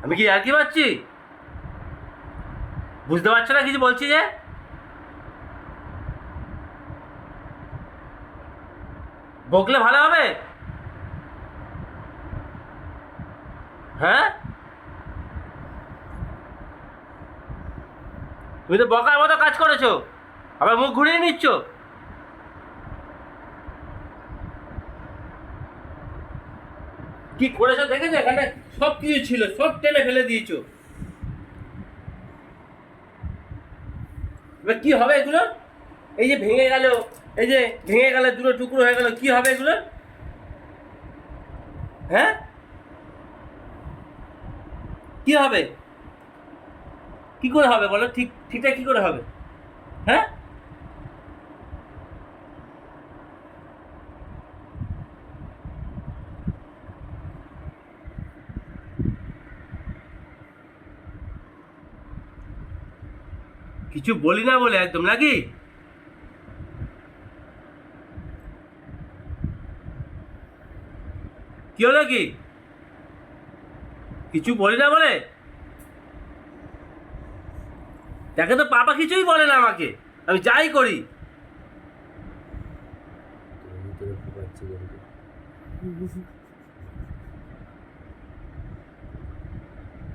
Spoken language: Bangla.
আমি কি আর কি পাচ্ছি? বুঝতে পারছো না কিছু বলছি যে? বকলে ভালো হবে? হ্যাঁ, তুমি তো বকার মতো কাজ করেছো, আবার মুখ ঘুরিয়ে নিচ্ছ। কি করেছো দেখেছো? এখানে সব কিছু ছিল, সব টেনে ফেলে দিয়েছো। এবার কি হবে এগুলো? এই যে ভেঙে গেল, এই যে ভেঙে গেল, দুটো টুকরো হয়ে গেল, কি হবে এগুলো? হ্যাঁ, কি হবে? কি করে হবে বলো? ঠিকঠাক কি করে হবে? হ্যাঁ, কিছু বলি না বলে একদম নাকি? কি হলো কি? কিছু বলি না বলে? দেখে তো পাপা কিছুই বলে না আমাকে, আমি যাই করি। ভিতরে খুব বাচ্চা